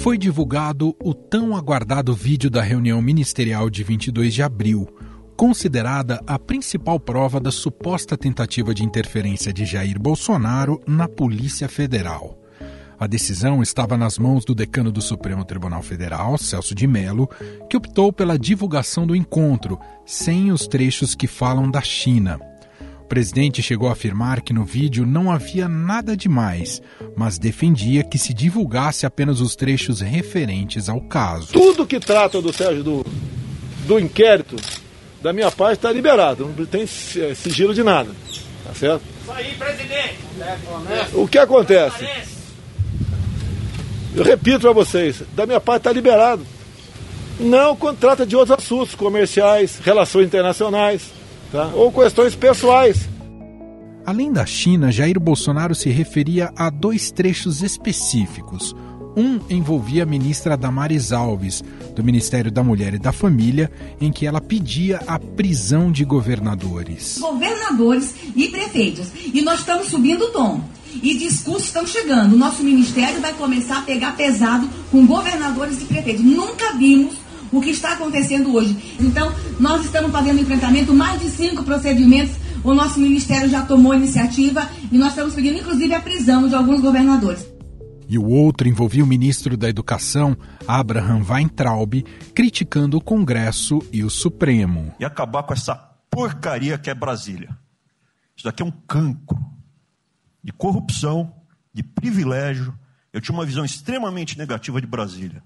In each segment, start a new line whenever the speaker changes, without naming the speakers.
Foi divulgado o tão aguardado vídeo da reunião ministerial de 22 de abril, considerada a principal prova da suposta tentativa de interferência de Jair Bolsonaro na Polícia Federal. A decisão estava nas mãos do decano do Supremo Tribunal Federal, Celso de Mello, que optou pela divulgação do encontro, sem os trechos que falam da China. O presidente chegou a afirmar que no vídeo não havia nada demais, mas defendia que se divulgasse apenas os trechos referentes ao caso.
Tudo que trata do Sérgio do inquérito, da minha parte, está liberado, não tem sigilo de nada, tá certo?
Isso aí, presidente!
O que acontece? Eu repito para vocês, da minha parte está liberado. Não quando trata de outros assuntos comerciais, relações internacionais, tá? Ou questões pessoais.
Além da China, Jair Bolsonaro se referia a 2 trechos específicos. Um envolvia a ministra Damares Alves, do Ministério da Mulher e da Família, em que ela pedia a prisão de governadores.
Governadores e prefeitos. E nós estamos subindo o tom. E discursos estão chegando. O nosso ministério vai começar a pegar pesado com governadores e prefeitos. Nunca vimos o que está acontecendo hoje. Então, nós estamos fazendo enfrentamento, mais de 5 procedimentos. O nosso ministério já tomou iniciativa e nós estamos pedindo, inclusive, a prisão de alguns governadores.
E o outro envolvia o ministro da Educação, Abraham Weintraub, criticando o Congresso e o Supremo.
E acabar com essa porcaria que é Brasília. Isso daqui é um cancro de corrupção, de privilégio. Eu tinha uma visão extremamente negativa de Brasília.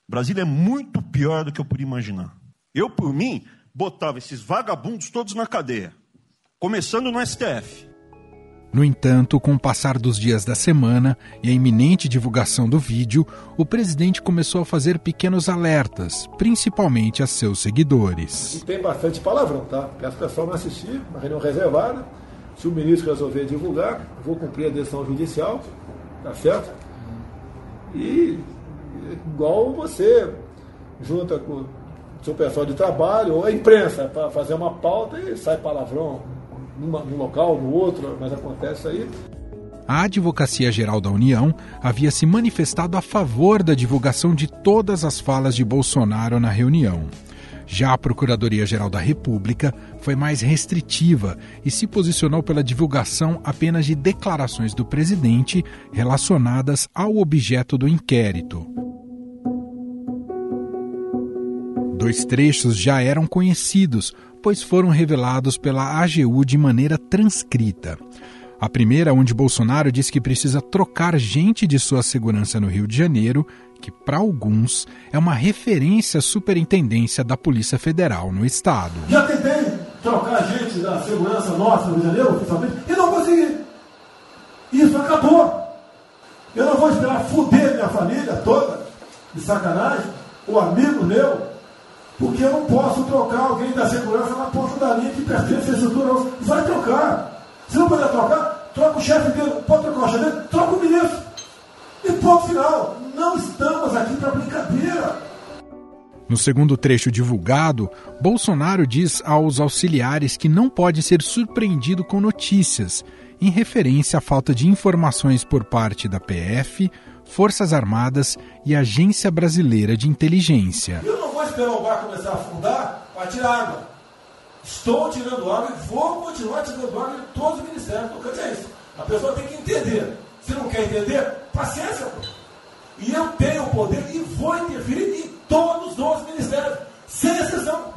Brasília é muito pior do que eu podia imaginar. Eu, por mim, botava esses vagabundos todos na cadeia, começando no STF.
No entanto, com o passar dos dias da semana e a iminente divulgação do vídeo, o presidente começou a fazer pequenos alertas, principalmente a seus seguidores.
E tem bastante palavrão, tá? Peço para o pessoal não assistir, uma reunião reservada. Se o ministro resolver divulgar, eu vou cumprir a decisão judicial, tá certo? E igual você junta com o seu pessoal de trabalho ou a imprensa para fazer uma pauta e sai palavrão num local, no outro, mas acontece aí.
A Advocacia Geral da União havia se manifestado a favor da divulgação de todas as falas de Bolsonaro na reunião. Já a Procuradoria-Geral da República foi mais restritiva e se posicionou pela divulgação apenas de declarações do presidente relacionadas ao objeto do inquérito. 2 trechos já eram conhecidos, pois foram revelados pela AGU de maneira transcrita. A primeira, onde Bolsonaro diz que precisa trocar gente de sua segurança no Rio de Janeiro, que, para alguns, é uma referência à superintendência da Polícia Federal no Estado.
Já tentei trocar gente da segurança nossa no Rio de Janeiro, oficialmente, e não consegui. Isso acabou. Eu não vou esperar fuder minha família toda, de sacanagem, ou amigo meu, porque eu não posso trocar alguém da segurança na ponta da linha que pertence à estrutura. Vai trocar. Se não puder trocar, troca o chefe dele. Pode trocar o chefe dele, troca o ministro. E ponto final. Não estamos aqui para brincadeira.
No segundo trecho divulgado, Bolsonaro diz aos auxiliares que não pode ser surpreendido com notícias, em referência à falta de informações por parte da PF, Forças Armadas e Agência Brasileira de Inteligência.
Eu não vou esperar o bar começar a afundar para tirar água. Estou tirando água e vou continuar tirando água de todos os ministérios. Não quer dizer isso. A pessoa tem que entender. Se não quer entender, paciência. Pô. E eu tenho o poder e vou interferir em todos os ministérios, sem exceção.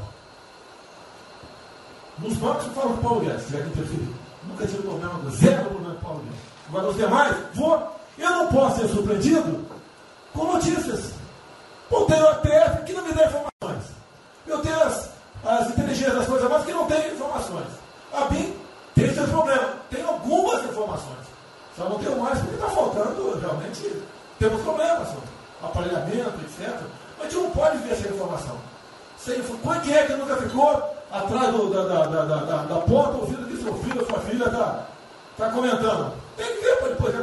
Nos bancos eu falo com o Paulo Guedes, se tiver que interferir. Nunca tive problema, 0 problema com o Paulo Guedes. Agora os demais, vou. Eu não posso ser surpreendido com notícias. Eu tenho a TF que não me dá informações. Eu tenho as inteligências das coisas mais que não têm informações. A BIM tem seus problemas. Tem algumas informações. Só não tenho mais porque está faltando, realmente, temos problemas. Aparelhamento, etc. Mas a gente não pode ver sem informação. Quem é que nunca ficou atrás da porta ouvindo que seu filho ou sua filha está comentando? Tem que ver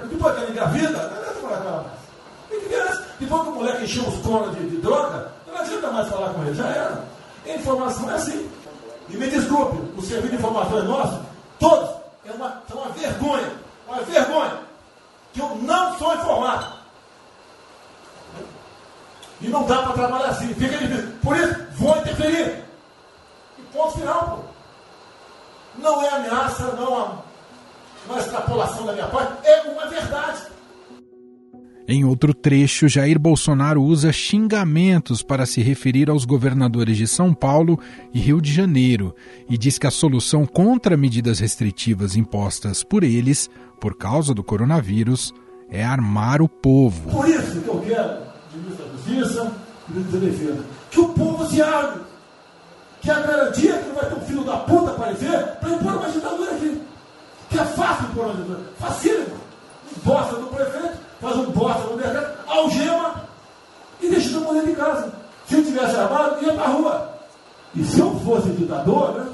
depois que ele engravida, não tem que ver antes. Depois que o moleque encheu os conos de droga, não adianta mais falar com ele, já era. A informação é assim. E me desculpe, o serviço de informação é nosso, todos, é uma vergonha. Uma vergonha. Que eu não sou informado. E não dá para trabalhar assim, fica difícil. Por isso, vou interferir. E ponto final, pô. Não é ameaça, não é extrapolação da minha parte, é uma verdade.
Em outro trecho, Jair Bolsonaro usa xingamentos para se referir aos governadores de São Paulo e Rio de Janeiro e diz que a solução contra medidas restritivas impostas por eles, por causa do coronavírus, é armar o povo.
Por isso que eu quero, ministro da Justiça, ministro da Defesa, que o povo se arme, que a garantia que não vai ter um filho da puta aparecer para impor uma ditadura aqui. Que é fácil impor uma ditadura, facílimo. Bosta do prefeito, faz um bosta no mercado, algema e deixa todo mundo dentro de casa. Se eu tivesse armado, ia para a rua. E se eu fosse ditador, né,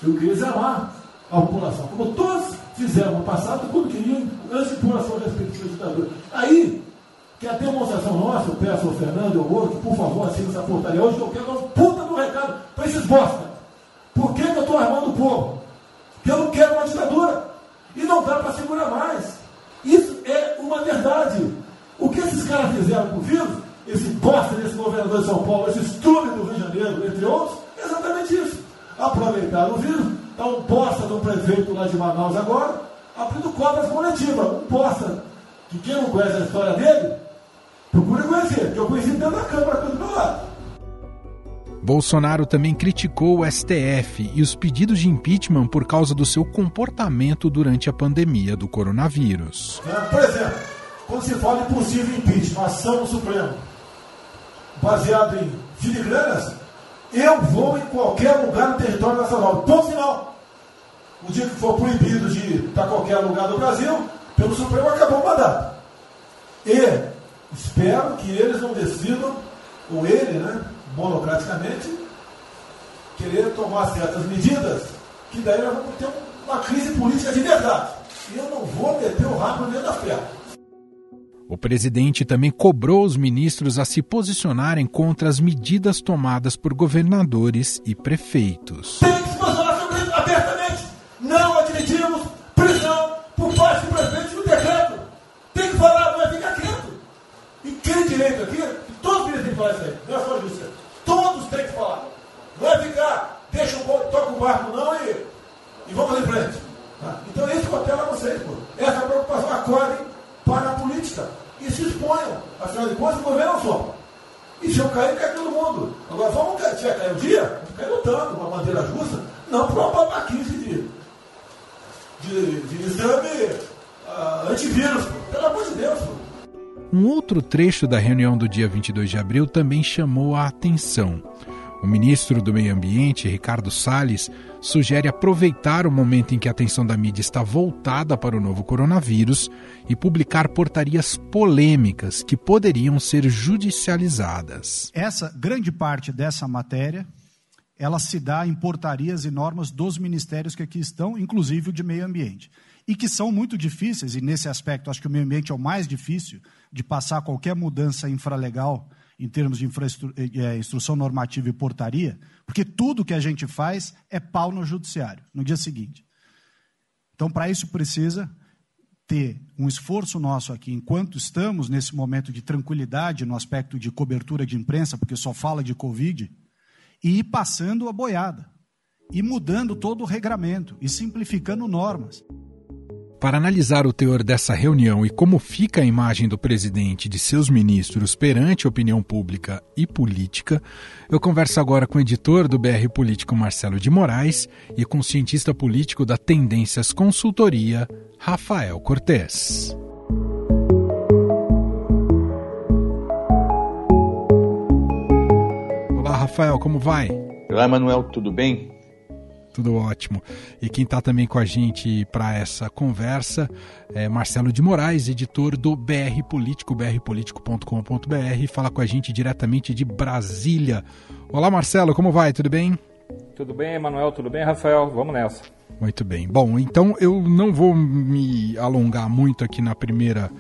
eu queria desarmar a população. Como todos fizeram no passado, quando queriam, antes de impor a sua respectiva ditadura. Aí, que a demonstração nossa, eu peço ao Fernando e ao outro, que por favor assine essa portaria hoje, que eu quero dar um puta do recado para esses bosta. Por que eu estou armando o povo? Porque eu não quero uma ditadura. E não dá para segurar mais. Isso é uma verdade. O que esses caras fizeram com o vírus, esse bosta desse governador de São Paulo, esse estúpido do Rio de Janeiro, entre outros, é exatamente isso. Aproveitaram o vírus, está um bosta do prefeito lá de Manaus agora, abrindo cobras coletivas. Um bosta que quem não conhece a história dele, procura conhecer, porque eu conheci dentro da Câmara do meu lado.
Bolsonaro também criticou o STF e os pedidos de impeachment por causa do seu comportamento durante a pandemia do coronavírus.
Por exemplo, quando se fala em possível impeachment, ação no Supremo, baseado em filigranas, eu vou em qualquer lugar no território nacional. Ponto final. O dia que for proibido de ir para qualquer lugar do Brasil, pelo Supremo acabou o mandato. E espero que eles não decidam, ou ele, né, monocraticamente, querer tomar certas medidas, que daí nós vamos ter uma crise política de verdade. E eu não vou meter o rabo dentro das pernas.
O presidente também cobrou os ministros a se posicionarem contra as medidas tomadas por governadores e prefeitos.
Tem que se posicionar sobre isso abertamente. Não admitimos prisão por parte do prefeito no decreto. Tem que falar, não é ficar quieto. E quem direito aqui, todos eles têm que falar isso aí, não é só a justiça. Todos têm que falar. Não é ficar, toca o barco não e vamos em frente. Tá? Então esse papel é vocês, pô. Essa preocupação, acordem para a política e se exponham. Afinal de contas, o governo não só. E se eu cair, cai todo mundo. Agora vamos cair. Se vai cair um dia, vamos cair lutando, de uma maneira justa, não por uma babaquice de exame antivírus, pô. Pelo amor de Deus, pô.
Um outro trecho da reunião do dia 22 de abril também chamou a atenção. O ministro do Meio Ambiente, Ricardo Salles, sugere aproveitar o momento em que a atenção da mídia está voltada para o novo coronavírus e publicar portarias polêmicas que poderiam ser judicializadas.
Essa grande parte dessa matéria, ela se dá em portarias e normas dos ministérios que aqui estão, inclusive o de Meio Ambiente. E que são muito difíceis, e nesse aspecto acho que o meio ambiente é o mais difícil de passar qualquer mudança infralegal em termos de instrução normativa e portaria, porque tudo que a gente faz é pau no judiciário, no dia seguinte. Então, para isso precisa ter um esforço nosso aqui, enquanto estamos nesse momento de tranquilidade no aspecto de cobertura de imprensa, porque só fala de Covid, e ir passando a boiada, e mudando todo o regramento, e simplificando normas.
Para analisar o teor dessa reunião e como fica a imagem do presidente e de seus ministros perante a opinião pública e política, eu converso agora com o editor do BR Político, Marcelo de Moraes, e com o cientista político da Tendências Consultoria, Rafael Cortes. Olá, Rafael, como vai?
Olá, Manuel, tudo bem?
Tudo ótimo. E quem está também com a gente para essa conversa é Marcelo de Moraes, editor do BR Político, brpolitico.com.br, fala com a gente diretamente de Brasília. Olá, Marcelo, como vai? Tudo bem?
Tudo bem, Emanuel? Tudo bem, Rafael? Vamos nessa.
Muito bem. Bom, então eu não vou me alongar muito aqui na primeira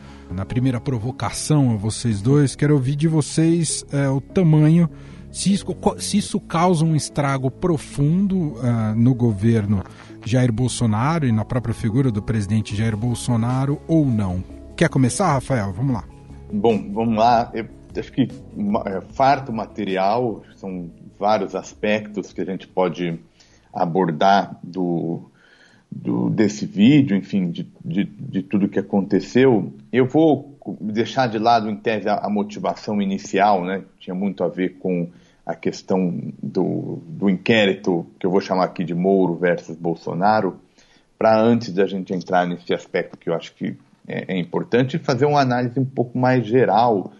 provocação a vocês dois. Quero ouvir de vocês o tamanho, se isso causa um estrago profundo no governo Jair Bolsonaro e na própria figura do presidente Jair Bolsonaro ou não. Quer começar, Rafael? Vamos lá.
Bom, vamos lá. acho que farto material, são vários aspectos que a gente pode abordar desse vídeo, enfim, de tudo que aconteceu. Eu vou deixar de lado, em tese, a motivação inicial, né? Tinha muito a ver com a questão do inquérito, que eu vou chamar aqui de Moro versus Bolsonaro, para antes da gente entrar nesse aspecto que eu acho que é importante, fazer uma análise um pouco mais geral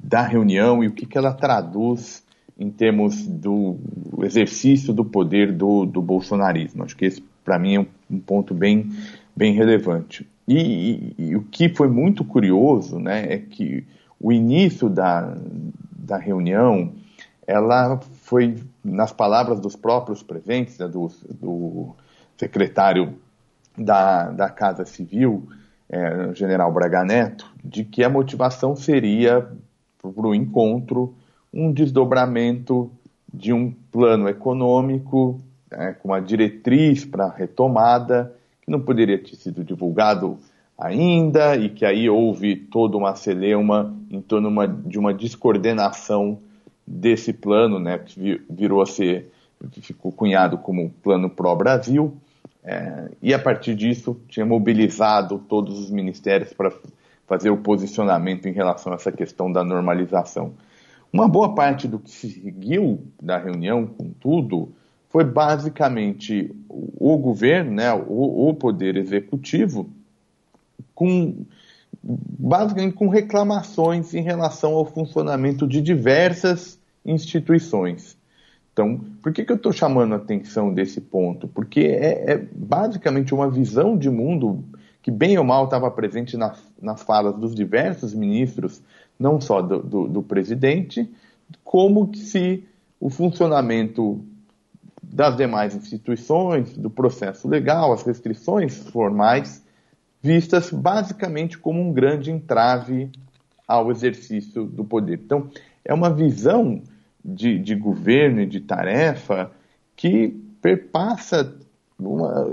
da reunião e o que ela traduz em termos do exercício do poder do bolsonarismo. Acho que esse, para mim, é um ponto bem relevante. E o que foi muito curioso, né, é que o início da reunião, ela foi, nas palavras dos próprios presentes, né, do secretário da Casa Civil, o general Braga Neto, de que a motivação seria, para o encontro, um desdobramento de um plano econômico, com uma diretriz para a retomada, que não poderia ter sido divulgado ainda, e que aí houve toda uma celeuma em torno de uma descoordenação desse plano, né, que ficou cunhado como Plano Pró-Brasil, e a partir disso tinha mobilizado todos os ministérios para fazer o posicionamento em relação a essa questão da normalização. Uma boa parte do que se seguiu da reunião, contudo, foi basicamente o governo, né, o poder executivo, basicamente com reclamações em relação ao funcionamento de diversas instituições. Então, por que eu estou chamando a atenção desse ponto? Porque é basicamente uma visão de mundo que, bem ou mal, estava presente nas falas dos diversos ministros, não só do presidente, como se o funcionamento das demais instituições, do processo legal, as restrições formais, vistas basicamente como um grande entrave ao exercício do poder. Então, é uma visão de governo e de tarefa que perpassa,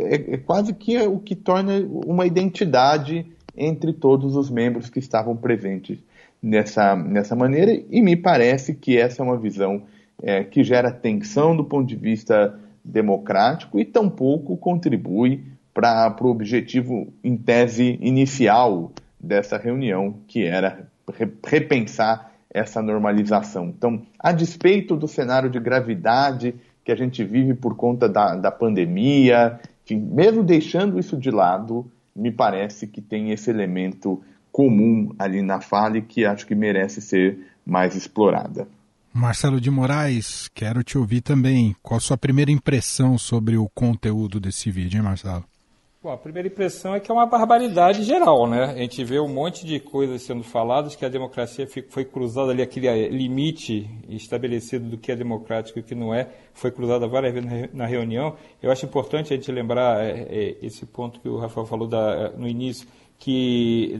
é quase que o que torna uma identidade entre todos os membros que estavam presentes nessa maneira, e me parece que essa é uma visão que gera tensão do ponto de vista democrático e tampouco contribui para o objetivo, em tese, inicial dessa reunião, que era repensar essa normalização. Então, a despeito do cenário de gravidade que a gente vive por conta da pandemia, enfim, mesmo deixando isso de lado, me parece que tem esse elemento comum ali na fala e que acho que merece ser mais explorada.
Marcelo de Moraes, quero te ouvir também. Qual a sua primeira impressão sobre o conteúdo desse vídeo, hein, Marcelo?
Bom, a primeira impressão é que é uma barbaridade geral, né? A gente vê um monte de coisas sendo faladas, que a democracia foi cruzada ali, aquele limite estabelecido do que é democrático e o que não é, foi cruzada várias vezes na reunião. Eu acho importante a gente lembrar esse ponto que o Rafael falou no início,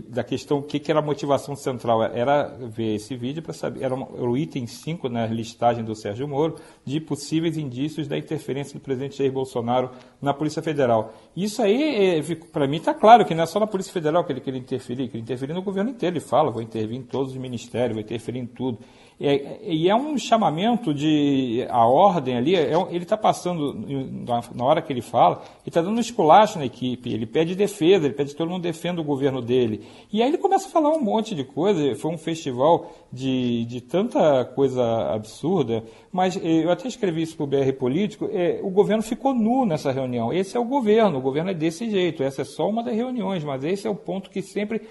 da questão, o que era a motivação central, era ver esse vídeo para saber, era o item 5 na listagem do Sérgio Moro, de possíveis indícios da interferência do presidente Jair Bolsonaro na Polícia Federal. Isso aí, para mim, está claro que não é só na Polícia Federal que ele queria interferir no governo inteiro. Ele fala, vou intervir em todos os ministérios, vou interferir em tudo. E é um chamamento a ordem ali, ele está passando, na hora que ele fala, ele está dando um esculacho na equipe, ele pede defesa, ele pede que todo mundo defenda o governo dele. E aí ele começa a falar um monte de coisa, foi um festival de tanta coisa absurda, mas eu até escrevi isso para o BR Político, o governo ficou nu nessa reunião. Esse é o governo é desse jeito, essa é só uma das reuniões, mas esse é o ponto que sempre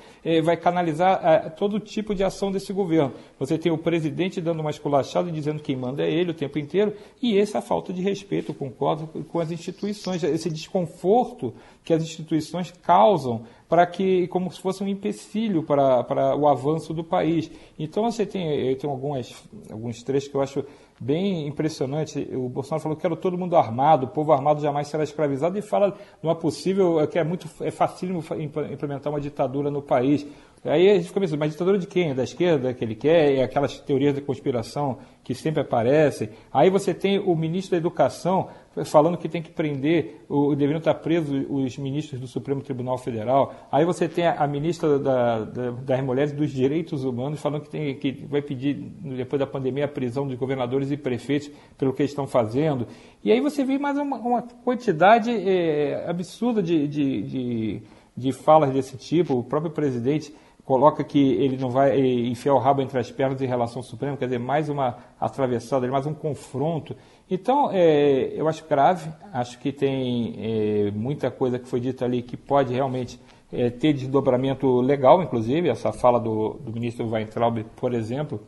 vai canalizar todo tipo de ação desse governo. Você tem o presidente dando uma esculachada e dizendo que quem manda é ele o tempo inteiro, e essa falta de respeito, eu concordo, com as instituições, esse desconforto que as instituições causam como se fosse um empecilho para o avanço do país. Então eu tenho alguns trechos que eu acho bem impressionante. O Bolsonaro falou que quero todo mundo armado, o povo armado jamais será escravizado, e fala de uma possível, que é facílimo implementar uma ditadura no país. Aí a gente fica pensando, mas ditadura de quem? Da esquerda que ele quer? Aquelas teorias de conspiração que sempre aparecem. Aí você tem o ministro da Educação falando que tem que prender, deveriam estar presos os ministros do Supremo Tribunal Federal. Aí você tem a ministra das Mulheres e dos Direitos Humanos falando que vai pedir, depois da pandemia, a prisão dos governadores e prefeitos pelo que eles estão fazendo. E aí você vê mais uma quantidade absurda de falas desse tipo. O próprio presidente coloca que ele não vai enfiar o rabo entre as pernas em relação ao Supremo, quer dizer, mais uma atravessada, mais um confronto. Então, eu acho grave, acho que tem muita coisa que foi dita ali que pode realmente ter desdobramento legal, inclusive, essa fala do ministro Weintraub, por exemplo.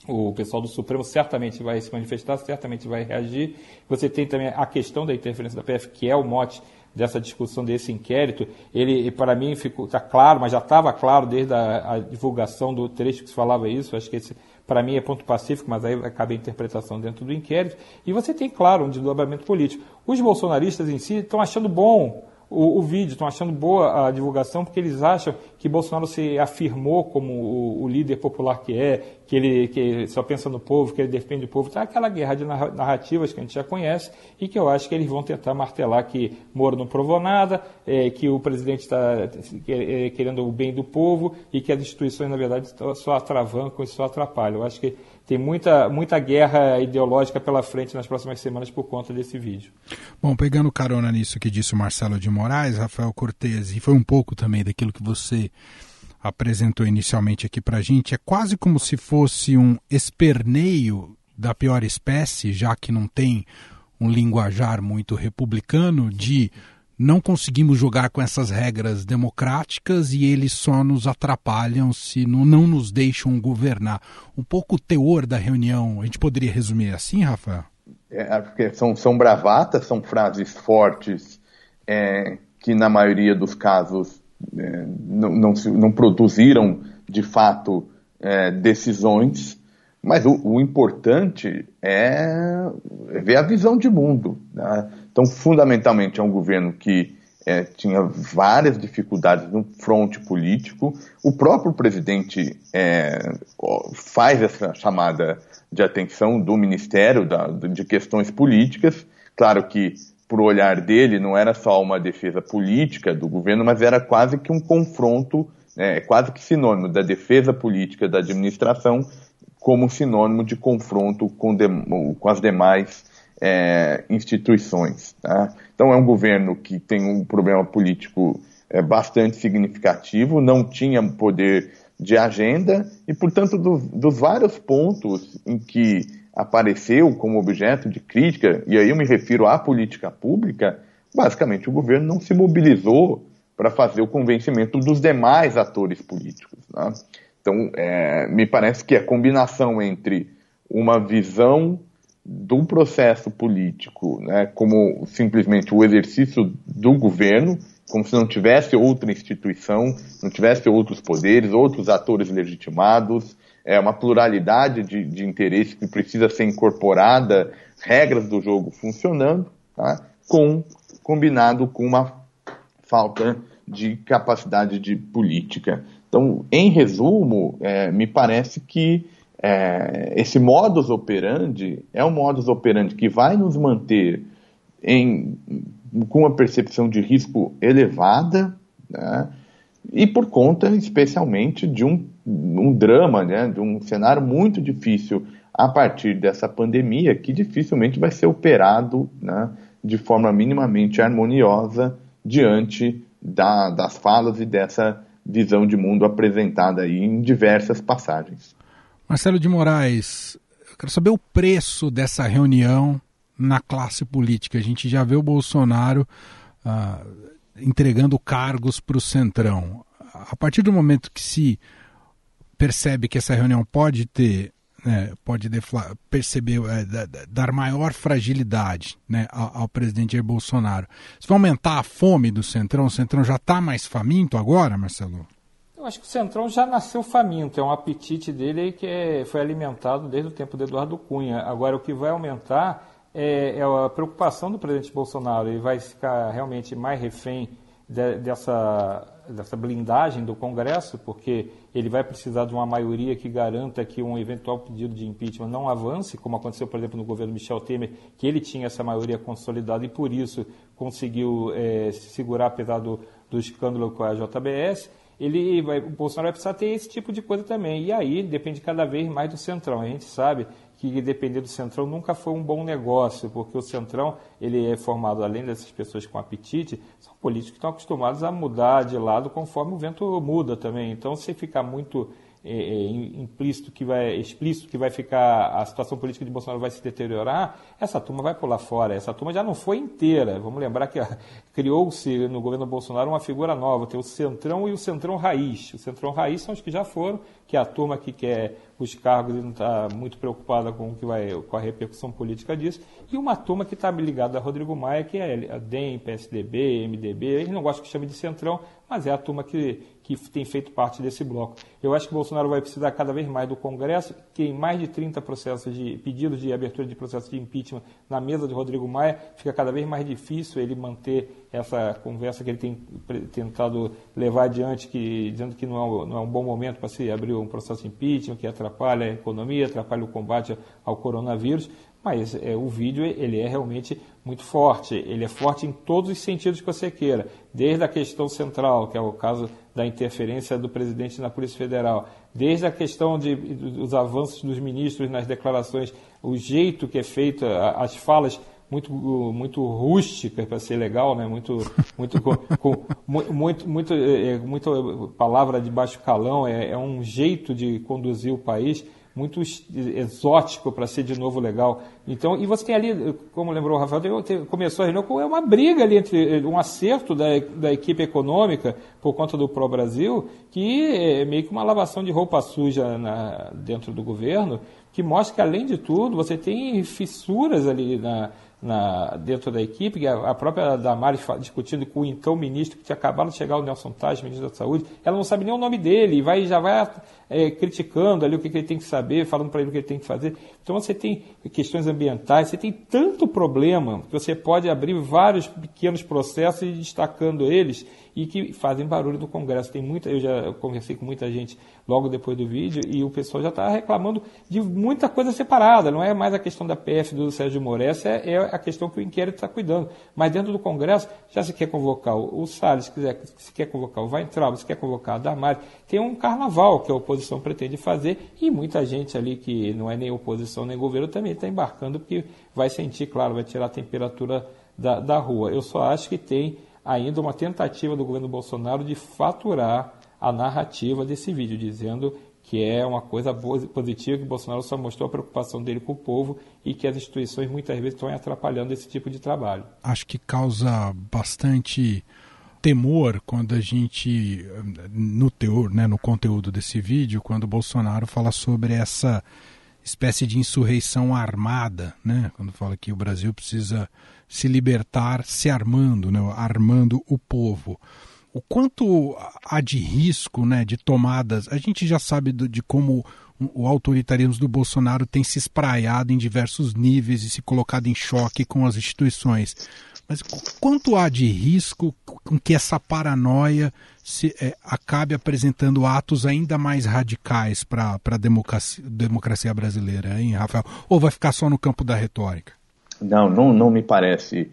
O pessoal do Supremo certamente vai se manifestar, certamente vai reagir. Você tem também a questão da interferência da PF, que é o mote dessa discussão, desse inquérito. Ele, para mim, está claro, mas já estava claro desde a divulgação do trecho que se falava isso. Acho que esse, para mim, é ponto pacífico, mas aí cabe a interpretação dentro do inquérito. E você tem, claro, um desdobramento político. Os bolsonaristas em si estão achando bom o vídeo, estão achando boa a divulgação, porque eles acham que Bolsonaro se afirmou como o líder popular que ele só pensa no povo, que ele defende o povo. Tá aquela guerra de narrativas que a gente já conhece e que eu acho que eles vão tentar martelar que Moro não provou nada, que o presidente está querendo o bem do povo e que as instituições, na verdade, só atravancam e só atrapalham. Eu acho que tem muita guerra ideológica pela frente nas próximas semanas por conta desse vídeo.
Bom, pegando carona nisso que disse o Marcelo de Moraes, Rafael Cortez, e foi um pouco também daquilo que você apresentou inicialmente aqui para a gente, é quase como se fosse um esperneio da pior espécie, já que não tem um linguajar muito republicano, de não conseguimos jogar com essas regras democráticas e eles só nos atrapalham se não nos deixam governar. Um pouco o teor da reunião, a gente poderia resumir assim, Rafael?
Porque são bravatas, são frases fortes que na maioria dos casos não produziram de fato decisões, mas o importante é ver a visão de mundo, né? Então, fundamentalmente, é um governo que tinha várias dificuldades no fronte político. O próprio presidente faz essa chamada de atenção do Ministério de Questões Políticas. Claro que, por olhar dele, não era só uma defesa política do governo, mas era quase que um confronto, quase que sinônimo da defesa política da administração como sinônimo de confronto com as demais instituições. Tá? Então é um governo que tem um problema político bastante significativo, não tinha poder de agenda e, portanto, dos vários pontos em que apareceu como objeto de crítica, e aí eu me refiro à política pública, basicamente o governo não se mobilizou para fazer o convencimento dos demais atores políticos. Tá? Então, me parece que a combinação entre uma visão do processo político, né, como simplesmente o exercício do governo, como se não tivesse outra instituição, não tivesse outros poderes, outros atores legitimados, uma pluralidade de interesses que precisa ser incorporada, regras do jogo funcionando, tá, combinado com uma falta de capacidade de política. Então, em resumo, me parece que esse modus operandi é um modus operandi que vai nos manter com uma percepção de risco elevada, né, e por conta, especialmente, de um drama, né, de um cenário muito difícil a partir dessa pandemia, que dificilmente vai ser operado, né, de forma minimamente harmoniosa diante das falas e dessa visão de mundo apresentada aí em diversas passagens.
Marcelo de Moraes, eu quero saber o preço dessa reunião na classe política. A gente já vê o Bolsonaro entregando cargos para o Centrão. A partir do momento que se percebe que essa reunião pode ter, dar maior fragilidade, né, ao presidente Jair Bolsonaro, isso vai aumentar a fome do Centrão? O Centrão já está mais faminto agora, Marcelo?
Eu acho que o Centrão já nasceu faminto, é um apetite dele que foi alimentado desde o tempo de Eduardo Cunha. Agora, o que vai aumentar é a preocupação do presidente Bolsonaro. Ele vai ficar realmente mais refém dessa blindagem do Congresso, porque ele vai precisar de uma maioria que garanta que um eventual pedido de impeachment não avance, como aconteceu, por exemplo, no governo Michel Temer, que ele tinha essa maioria consolidada e, por isso, conseguiu se segurar, apesar do escândalo com a JBS. O Bolsonaro vai precisar ter esse tipo de coisa também. E aí depende cada vez mais do Centrão. A gente sabe que depender do Centrão nunca foi um bom negócio, porque o Centrão ele é formado, além dessas pessoas com apetite, são políticos que estão acostumados a mudar de lado conforme o vento muda também. Então, se ficar muito explícito que vai ficar, a situação política de Bolsonaro vai se deteriorar, essa turma vai pular fora. Essa turma já não foi inteira. Vamos lembrar que criou-se no governo Bolsonaro uma figura nova, tem o Centrão e o Centrão Raiz. O Centrão Raiz são os que já foram, que é a turma que quer os cargos e não está muito preocupada com a repercussão política disso, e uma turma que está ligada a Rodrigo Maia, que é a DEM, PSDB, MDB, eles não gostam que chame de Centrão, mas é a turma que tem feito parte desse bloco. Eu acho que o Bolsonaro vai precisar cada vez mais do Congresso, que tem mais de 30 pedidos de abertura de processo de impeachment na mesa de Rodrigo Maia, fica cada vez mais difícil ele manter essa conversa que ele tem tentado levar adiante, dizendo que não é um bom momento para se abrir um processo de impeachment, que atrapalha a economia, atrapalha o combate ao coronavírus. Mas o vídeo ele é realmente muito forte, ele é forte em todos os sentidos que você queira, desde a questão central, que é o caso da interferência do presidente na Polícia Federal, desde a questão dos avanços dos ministros nas declarações, o jeito que é feito, as falas muito rústicas para ser legal, né? Muita palavra de baixo calão, é um jeito de conduzir o país muito exótico para ser de novo legal. Então, e você tem ali, como lembrou o Rafael, começou a reunião com uma briga ali entre um acerto da equipe econômica por conta do Pro Brasil, que é meio que uma lavação de roupa suja dentro do governo, que mostra que, além de tudo, você tem fissuras ali dentro da equipe, que a própria Damares discutindo com o então ministro, que tinha acabado de chegar, o Nelson Taj, ministro da Saúde, ela não sabe nem o nome dele, e já vai criticando ali o que ele tem que saber, falando para ele o que ele tem que fazer. Então você tem questões ambientais, você tem tanto problema que você pode abrir vários pequenos processos e destacando eles, e que fazem barulho do Congresso. Eu já conversei com muita gente logo depois do vídeo, e o pessoal já está reclamando de muita coisa separada, não é mais a questão da PF do Sérgio Moro, essa é a questão que o inquérito está cuidando. Mas dentro do Congresso, já se quer convocar o Salles, se quer convocar o Weintraub, se quer convocar a Damares, tem um carnaval que a oposição pretende fazer, e muita gente ali que não é nem oposição nem governo também está embarcando, porque vai sentir, claro, vai tirar a temperatura da rua. Eu só acho que tem ainda uma tentativa do governo Bolsonaro de faturar a narrativa desse vídeo, dizendo que é uma coisa positiva, que o Bolsonaro só mostrou a preocupação dele com o povo e que as instituições muitas vezes estão atrapalhando esse tipo de trabalho.
Acho que causa bastante temor quando a gente, no teor, né, no conteúdo desse vídeo, quando o Bolsonaro fala sobre essa espécie de insurreição armada, né, quando fala que o Brasil precisa se libertar se armando, né, armando o povo. O quanto há de risco, né, de tomadas, a gente já sabe de como o autoritarismo do Bolsonaro tem se espraiado em diversos níveis e se colocado em choque com as instituições. Mas quanto há de risco com que essa paranoia acabe apresentando atos ainda mais radicais para a democracia brasileira, hein, Rafael? Ou vai ficar só no campo da retórica?
Não me parece.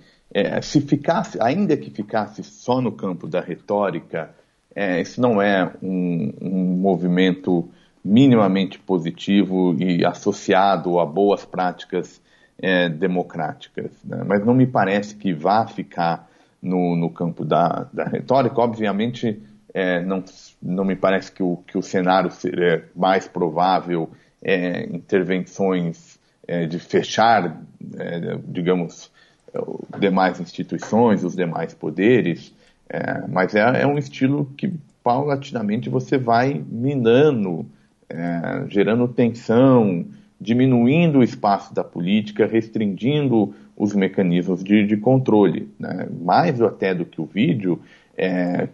Se ficasse, ainda que ficasse só no campo da retórica, isso não é um movimento minimamente positivo e associado a boas práticas democráticas, né? Mas não me parece que vá ficar no campo da retórica. Obviamente, não me parece que o cenário seria mais provável intervenções de fechar, digamos, demais instituições, os demais poderes, mas é um estilo que paulatinamente você vai minando, gerando tensão, diminuindo o espaço da política, restringindo os mecanismos de controle, né? Mais até do que o vídeo,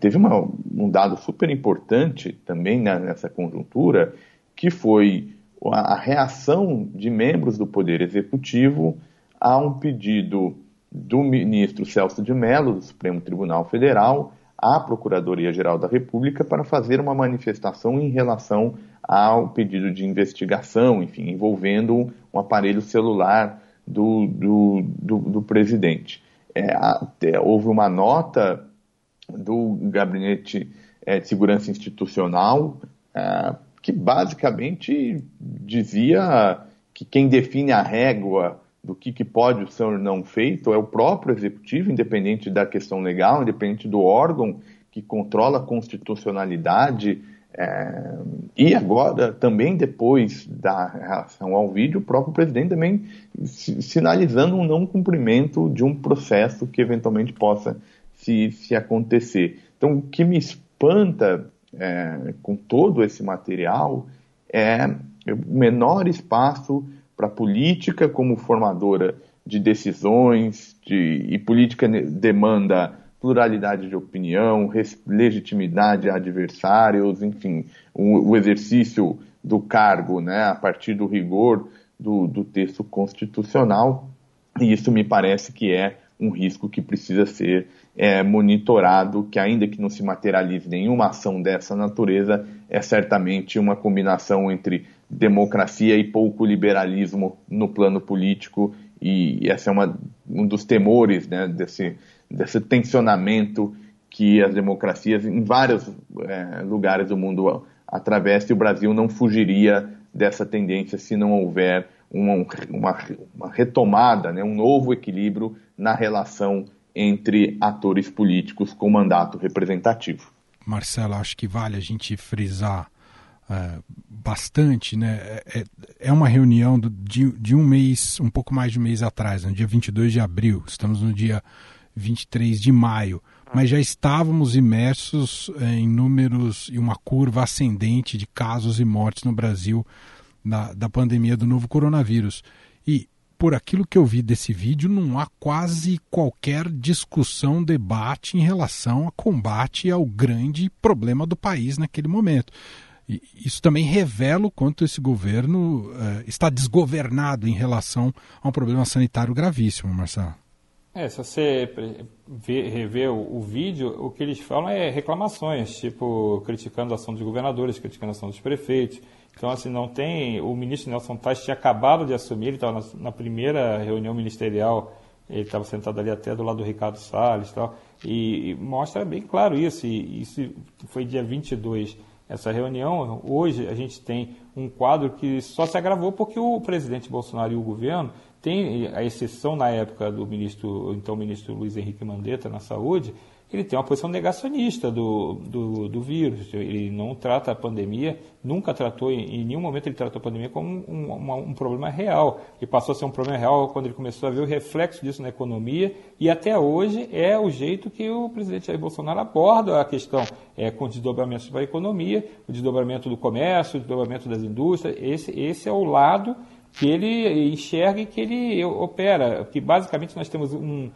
teve um dado super importante também nessa conjuntura, que foi a reação de membros do Poder Executivo a um pedido do ministro Celso de Mello, do Supremo Tribunal Federal, à Procuradoria-Geral da República para fazer uma manifestação em relação ao pedido de investigação, enfim, envolvendo um aparelho celular do presidente. Houve uma nota do Gabinete de Segurança Institucional que basicamente dizia que quem define a régua do que pode ser ou não feito é o próprio Executivo, independente da questão legal, independente do órgão que controla a constitucionalidade. E agora, também depois da reação ao vídeo, o próprio presidente também sinalizando um não cumprimento de um processo que eventualmente possa se acontecer. Então, o que me espanta com todo esse material é o menor espaço para a política como formadora de decisões, e política demanda pluralidade de opinião, legitimidade a adversários, enfim, o exercício do cargo, né, a partir do rigor do texto constitucional, e isso me parece que é um risco que precisa ser monitorado, que ainda que não se materialize nenhuma ação dessa natureza, é certamente uma combinação entre democracia e pouco liberalismo no plano político, e esse é um dos temores, né, desse tensionamento que as democracias em vários lugares do mundo atravessam, e o Brasil não fugiria dessa tendência se não houver uma retomada, né, um novo equilíbrio na relação entre atores políticos com mandato representativo.
Marcelo, acho que vale a gente frisar bastante, né? É uma reunião de um mês, um pouco mais de um mês atrás, no dia 22 de abril, estamos no dia 23 de maio, mas já estávamos imersos em números e uma curva ascendente de casos e mortes no Brasil da pandemia do novo coronavírus. E por aquilo que eu vi desse vídeo, não há quase qualquer discussão, debate em relação a combate ao grande problema do país naquele momento. E isso também revela o quanto esse governo está desgovernado em relação a um problema sanitário gravíssimo, Marcelo.
Se você rever o vídeo, o que eles falam é reclamações, tipo criticando a ação dos governadores, criticando a ação dos prefeitos. Então, assim, não tem... O ministro Nelson Tais tinha acabado de assumir, ele estava na primeira reunião ministerial, ele estava sentado ali até do lado do Ricardo Salles e tal, e mostra bem claro isso, e isso foi dia 22, essa reunião. Hoje a gente tem um quadro que só se agravou porque o presidente Bolsonaro e o governo tem, a exceção na época do ministro Luiz Henrique Mandetta na saúde, ele tem uma posição negacionista do vírus. Ele não trata a pandemia, nunca tratou, em nenhum momento ele tratou a pandemia como um problema real. Ele passou a ser um problema real quando ele começou a ver o reflexo disso na economia, e até hoje é o jeito que o presidente Jair Bolsonaro aborda a questão, com desdobramentos para a economia, o desdobramento do comércio, o desdobramento das indústrias. Esse é o lado que ele enxerga e que ele opera, que basicamente nós temos um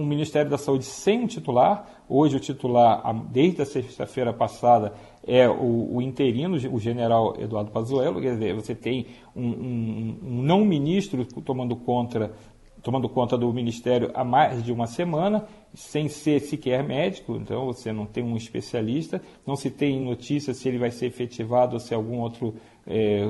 Ministério da Saúde sem um titular. Hoje o titular, desde a sexta-feira passada, é o interino, o general Eduardo Pazuello. Quer dizer, você tem um não ministro tomando conta do Ministério há mais de uma semana, sem ser sequer médico. Então você não tem um especialista, não se tem notícia se ele vai ser efetivado ou se algum outro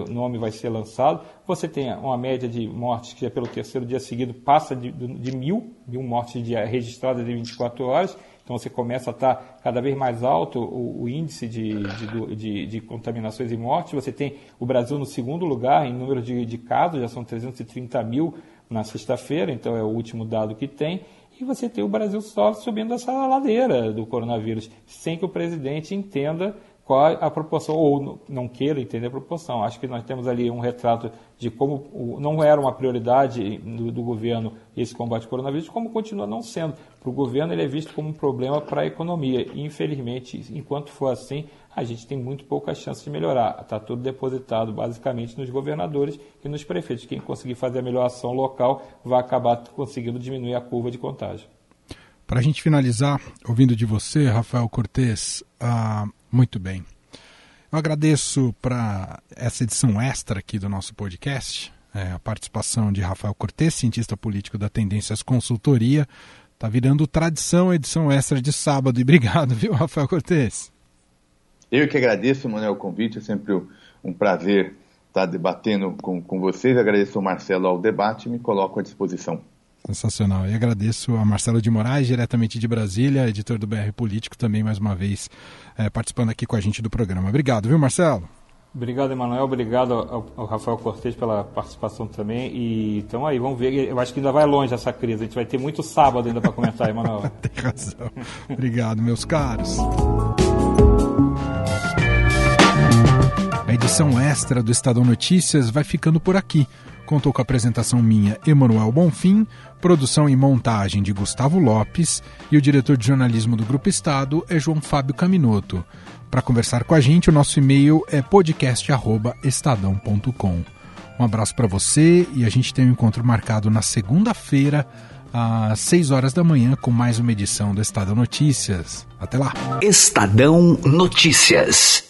nome vai ser lançado. Você tem uma média de mortes que já pelo terceiro dia seguido passa de mil mortes registradas em 24 horas. Então você começa a estar cada vez mais alto o índice de contaminações e mortes. Você tem o Brasil no segundo lugar em número de casos, já são 330 mil na sexta-feira, então é o último dado que tem. E você tem o Brasil só subindo essa ladeira do coronavírus, sem que o presidente entenda qual a proporção, ou não queira entender a proporção. Acho que nós temos ali um retrato de como não era uma prioridade do governo esse combate ao coronavírus, como continua não sendo. Para o governo ele é visto como um problema para a economia. E, infelizmente, enquanto for assim, a gente tem muito pouca chance de melhorar. Está tudo depositado basicamente nos governadores e nos prefeitos. Quem conseguir fazer a melhor ação local vai acabar conseguindo diminuir a curva de contágio.
Para a gente finalizar, ouvindo de você, Rafael Cortes, muito bem. Eu agradeço para essa edição extra aqui do nosso podcast, a participação de Rafael Cortes, cientista político da Tendências Consultoria, Tá virando tradição a edição extra de sábado. E obrigado, viu, Rafael Cortes?
Eu que agradeço, Manuel, o convite. É sempre um prazer estar debatendo com vocês. Agradeço ao Marcelo ao debate e me coloco à disposição.
Sensacional. E agradeço a Marcelo de Moraes, diretamente de Brasília, editor do BR Político, também mais uma vez participando aqui com a gente do programa. Obrigado, viu, Marcelo?
Obrigado, Emanuel. Obrigado ao Rafael Cortes pela participação também. E então aí, vamos ver. Eu acho que ainda vai longe essa crise. A gente vai ter muito sábado ainda para comentar, Emanuel.
Tem razão. Obrigado, meus caros. A edição extra do Estadão Notícias vai ficando por aqui. Contou com a apresentação minha, Emanuel Bonfim, produção e montagem de Gustavo Lopes e o diretor de jornalismo do Grupo Estado é João Fábio Caminoto. Para conversar com a gente, o nosso e-mail é podcast@estadão.com. Um abraço para você e a gente tem um encontro marcado na segunda-feira, às 6 horas da manhã, com mais uma edição do Estadão Notícias. Até lá!
Estadão Notícias.